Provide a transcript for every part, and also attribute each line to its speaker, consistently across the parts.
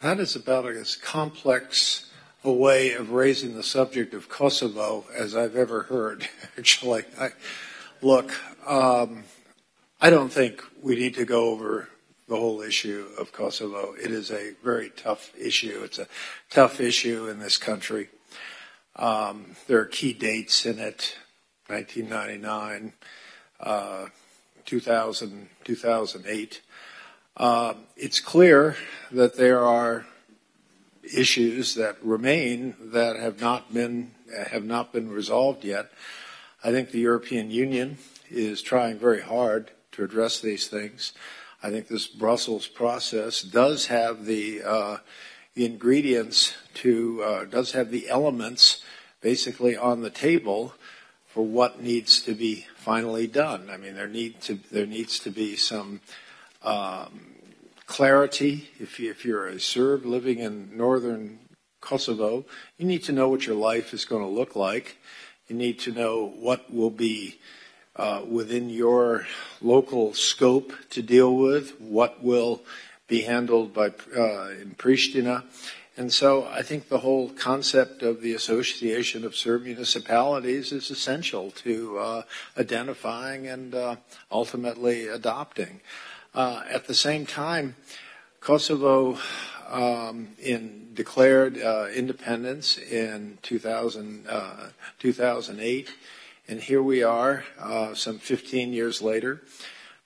Speaker 1: That is about as complex a way of raising the subject of Kosovo as I've ever heard, actually. I don't think we need to go over the whole issue of Kosovo. It is a very tough issue. It's a tough issue in this country. There are key dates in it, 1999, 2000, 2008. It's clear that there are issues that remain that have not been resolved yet. I think the European Union is trying very hard to address these things. I think this Brussels process does have the ingredients does have the elements basically on the table for what needs to be finally done. I mean, there needs to be some clarity. If you're a Serb living in northern Kosovo, you need to know what your life is going to look like. You need to know what will be within your local scope to deal with, what will be handled by in Pristina. And so I think the whole concept of the Association of Serb Municipalities is essential to identifying and ultimately adopting. At the same time, Kosovo declared independence in 2008, and here we are, some 15 years later.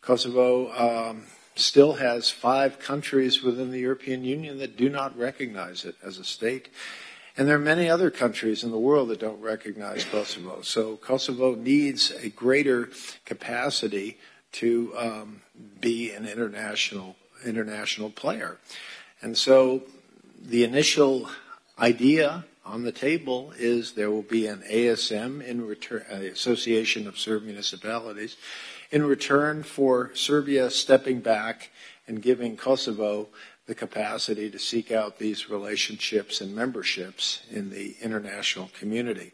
Speaker 1: Kosovo still has 5 countries within the European Union that do not recognize it as a state. And there are many other countries in the world that don't recognize Kosovo. So Kosovo needs a greater capacity to be an international player. And so the initial idea on the table is there will be an ASM in return, Association of Serb Municipalities, in return for Serbia stepping back and giving Kosovo the capacity to seek out these relationships and memberships in the international community.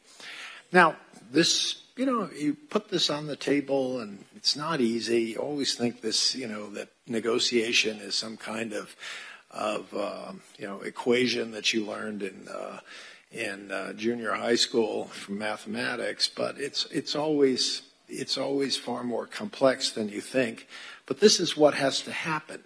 Speaker 1: Now, this, you put this on the table and it's not easy. You always think this, that negotiation is some kind of equation that you learned in junior high school from mathematics, but it's always far more complex than you think. But this is what has to happen.